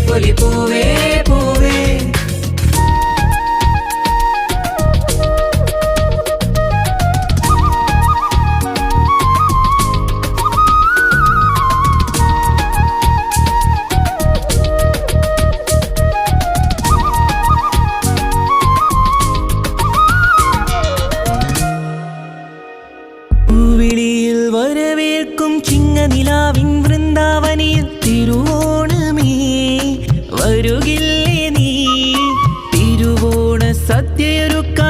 പൂവേ പൂവേ പൂവിളിയിൽ വരവേൽക്കും ചിങ്ങനിലാവിൻ വൃന്ദാവനിയിൽ തിരുവോണമേ വരുകില്ലേ നീ തിരുവോണ സദ്യയൊരുക്കാൻ